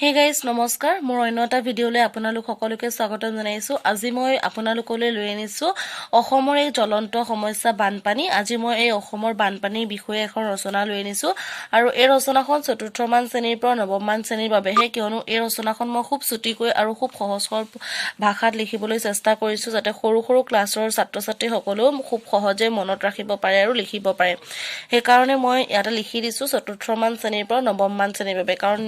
Hey guys, নমস্কাৰ মোৰ অন্য এটা ভিডিঅ'লৈ আপোনালোক সকলোকে স্বাগতম জনাইছো। আজি মই আপোনালোকলৈ লৈ আনিছো অসমৰ এক জ্বলন্ত সমস্যা বানপানী। আজি মই এই অসমৰ বানপানীৰ বিষয়ে এখন ৰচনা লৈ আনিছো আৰু এই ৰচনাখন চতুৰ্থ মান শ্ৰেণীৰ পৰা নৱম মান শ্ৰেণীৰ বাবেহে, কিয়নো এই ৰচনাখন মই খুব চুটিকৈ আৰু খুব সহজ সৰল ভাষাত লিখিবলৈ চেষ্টা কৰিছো যাতে সৰু সৰু ক্লাছৰ ছাত্ৰ-ছাত্ৰী সকলেও খুব সহজে মনত ৰাখিব পাৰে আৰু লিখিব পাৰে। সেই কাৰণে মই ইয়াতে লিখি দিছো চতুৰ্থ মান শ্ৰেণীৰ পৰা নৱম মান শ্ৰেণীৰ বাবে, কাৰণ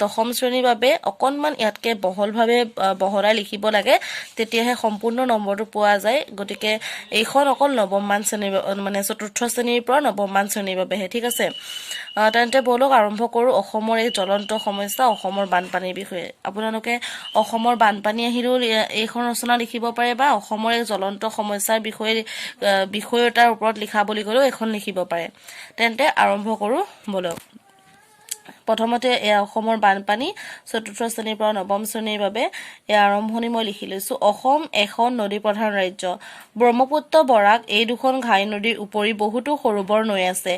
দশম শ্ৰেণীৰ বাবে অকনমান ইয়াতকে বহলাই লিখিব লাগে, তেতিয়াহে সম্পূৰ্ণ নম্বৰটো পোৱা যায়। গতিকে এইখন অকল নৱম মান শ্ৰেণীৰ মানে চতুৰ্থ শ্ৰেণীৰ পৰা নৱম মান শ্ৰেণীৰ বাবেহে, ঠিক আছে। তেন্তে বলক আৰম্ভ কৰো অসমৰ এই জ্বলন্ত সমস্যা অসমৰ বানপানীৰ বিষয়ে। আপোনালোকে অসমৰ বানপানী আহিলেও এইখন ৰচনা লিখিব পাৰে বা অসমৰ এই জ্বলন্ত সমস্যাৰ বিষয়টাৰ ওপৰত লিখা বুলি ক'লেও এখন লিখিব পাৰে। তেন্তে আৰম্ভ কৰো বলক। প্ৰথমতে অসমৰ বানপানী চতুৰ্থ শ্ৰেণীৰ পৰা নৱম শ্ৰেণীৰ বাবে আৰম্ভণি মই লিখি লৈছো। অসম এখন নদী প্ৰধান ৰাজ্য। ব্ৰহ্মপুত্ৰ, বৰাক এই দুখন ঘাই নদীৰ উপৰি বহুতো সৰু বৰ নৈ আছে।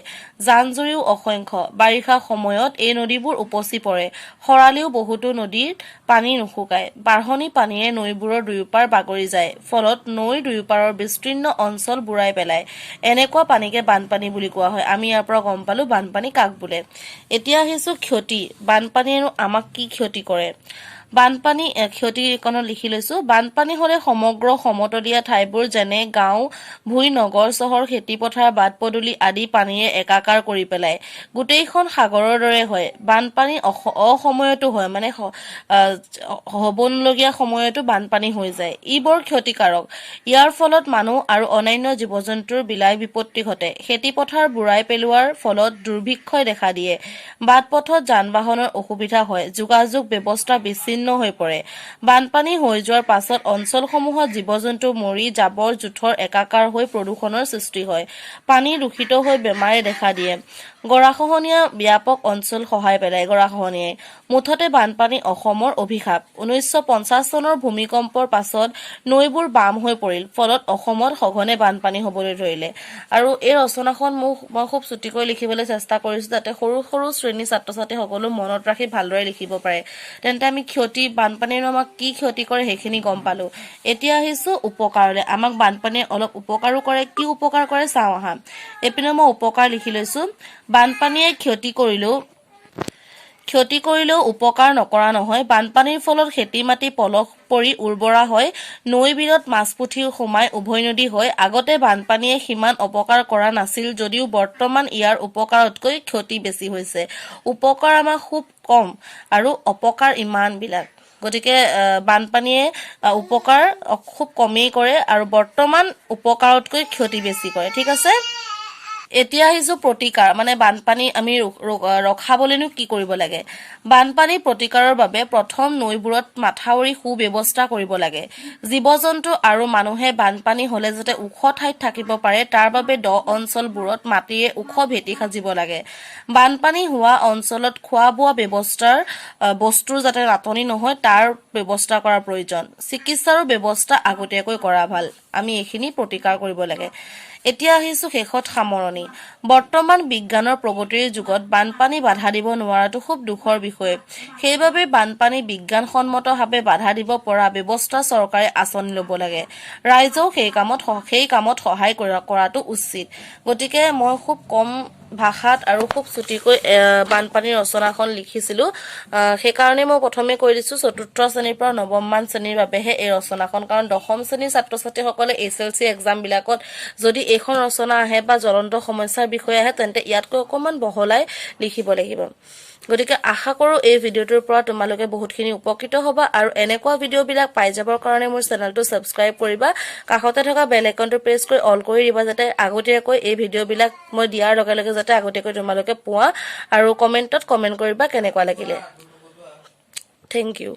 জান-জুৰিও অসংখ্য। বাৰিষা সময়ত এই নদীবোৰ উপচি পৰে। খৰালিও বহুতো নদীৰ পানী নুশুকায়। বাঢ়নি পানীৰে নৈবোৰৰ দুয়োপাৰ বাগৰি যায়, ফলত নৈৰ দুয়োপাৰৰ বিস্তীৰ্ণ অঞ্চল বুৰাই পেলায়। এনেকুৱা পানীকে বানপানী বুলি কোৱা হয়। আমি ইয়াৰ পৰা গম পালো বানপানী কাক বোলে। এতিয়া আহিছো ক্ষতি। বানপানীয়ে আমাক কি ক্ষতি কৰে? বানপানী ক্ষতিকৰণত লিখি লৈছো। বানপানী হলে সমগ্ৰ সমতলীয়া ঠাইবোৰ যেনে গাঁও, ভূঁই, নগৰ, চহৰ, খেতিপথাৰ, বাট পদূলি আদি পানীৰে একাকাৰ কৰি পেলায়। গোটেইখন সাগৰৰ দৰে হয়। বানপানী অসময়তো হয়, মানে হ'বলগীয়া সময়তো বানপানী হৈ যায়। ই বৰ ক্ষতিকাৰক। ইয়াৰ ফলত মানুহ আৰু অন্যান্য জীৱ-জন্তুৰ বিলাই বিপত্তি ঘটে। খেতিপথাৰ বুৰাই পেলোৱাৰ ফলত দুৰ্ভিক্ষই দেখা দিয়ে। বাট-পথত যান-বাহনৰ অসুবিধা হয়। যোগাযোগ ব্যৱস্থা বিচ্ছিন্ন হৈ পৰে। বানপানী হৈ যোৱাৰ পাছত অঞ্চলসমূহত জীৱ-জন্তু মৰি জাবৰ-জোথৰ একাকাৰ হৈ প্ৰদূষণৰ সৃষ্টি হয়। পানী দূষিত হৈ বেমাৰে দেখা দিয়ে। গৰাখহনীয়া ব্যাপক অঞ্চল খহাই পেলায়। গৰাখহনীয়াই মুঠতে বানপানী অসমৰ অভিশাপ। 1950 চনৰ ভূমিকম্পৰ পাছত নৈবোৰ বাম হৈ পৰিল, ফলত অসমত সঘনে বানপানী হ'বলৈ ধৰিলে। আৰু এই ৰচনাখন মই খুব চুটিকৈ লিখিবলৈ চেষ্টা কৰিছো যাতে সৰু সৰু শ্ৰেণীৰ ছাত্ৰ-ছাত্ৰী সকলো মনত ৰাখি ভালদৰে লিখিব পাৰে। তেন্তে আমি বানপানীয়ে আমাক কি ক্ষতি কৰে সেইখিনি গম পালো। এতিয়া আহিছো উপকাৰলৈ। আমাক বানপানীয়ে অলপ উপকাৰো কৰে। কি উপকাৰ কৰে চাওঁ আহা। এইপিনে মই উপকাৰ লিখি লৈছো। বানপানীয়ে ক্ষতি কৰিলেও উপকাৰ নকৰা নহয়। বানপানীৰ ফলত খেতি মাটি পলস পৰি উৰ্বৰা হয়। নৈ বিলত মাছ পুঠি সোমাই উভৈনদী হয়। আগতে বানপানীয়ে সিমান অপকাৰ কৰা নাছিল যদিও বৰ্তমান ইয়াৰ উপকাৰতকৈ ক্ষতি বেছি হৈছে। উপকাৰ আমাৰ খুব কম আৰু অপকাৰ ইমান বিলাক। গতিকে বানপানীয়ে উপকাৰ খুব কমেই কৰে আৰু বৰ্তমান উপকাৰতকৈ ক্ষতি বেছি কৰে, ঠিক আছে। এতিয়া আহিছো প্ৰতিকাৰ, মানে বানপানী আমি ৰখাবলৈনো কি কৰিব লাগে। বানপানী প্ৰতিকাৰৰ বাবে প্ৰথম নৈবোৰত মাথাউৰি সুব্যৱস্থা কৰিব লাগে। জীৱ-জন্তু আৰু মানুহে বানপানী হলে যাতে ওখ ঠাইত থাকিব পাৰে তাৰ বাবে দ অঞ্চলবোৰত মাটিৰে ওখ ভেটি সাজিব লাগে। বানপানী হোৱা অঞ্চলত খোৱা-বোৱা বস্তুৰ যাতে নাটনি নহয় তাৰ ব্যৱস্থা কৰাৰ প্ৰয়োজন। চিকিৎসাৰো ব্যৱস্থা আগতীয়াকৈ কৰা ভাল। আমি এইখিনি প্ৰতিকাৰ কৰিব লাগে। এতিয়া আহিছো শেষত সামৰণি। বৰ্তমান বিজ্ঞানৰ প্ৰগতিৰ যুগত বানপানী বাধা দিব নোৱাৰাটো খুব দুখৰ বিষয়। সেইবাবে বানপানী বিজ্ঞানসন্মতভাৱে বাধা দিব পৰা ব্যৱস্থা চৰকাৰে আঁচনি ল'ব লাগে। ৰাইজেও সেই কামত সহায় কৰাটো উচিত। গতিকে মই খুব কম ভাষাত আৰু খুব চুটিকৈ বানপানীৰ ৰচনাখন লিখিছিলো। সেইকাৰণে মই প্ৰথমে কৈ দিছো চতুৰ্থ শ্ৰেণীৰ পৰা নৱম মান শ্ৰেণীৰ বাবেহে এই ৰচনাখন, কাৰণ দশম শ্ৰেণীৰ ছাত্ৰ-ছাত্ৰীসকলে SLC এক্সাম বিলাকত যদি এইখন ৰচনা আহে বা জ্বলন্ত সমস্যাৰ বিষয়ে আহে তেন্তে ইয়াতকৈ অকণমান বহলাই লিখিব লাগিব। গতিকে আশা কৰো এই ভিডিঅ'টোৰ পৰা তোমালোকে বহুতখিনি উপকৃত হ'বা আৰু এনেকুৱা ভিডিঅ'বিলাক পাই যাবৰ কাৰণে মোৰ চেনেলটো ছাবস্ক্ৰাইব কৰিবা। কাষতে থকা বেল আইকনটো প্ৰেছ কৰি অল কৰি দিবা যাতে আগতীয়াকৈ এই ভিডিঅ'বিলাক মই দিয়াৰ লগে লগে যাতে আগতীয়াকৈ তোমালোকে পোৱা, আৰু কমেণ্টত কমেণ্ট কৰিবা কেনেকুৱা লাগিলে। Thank U.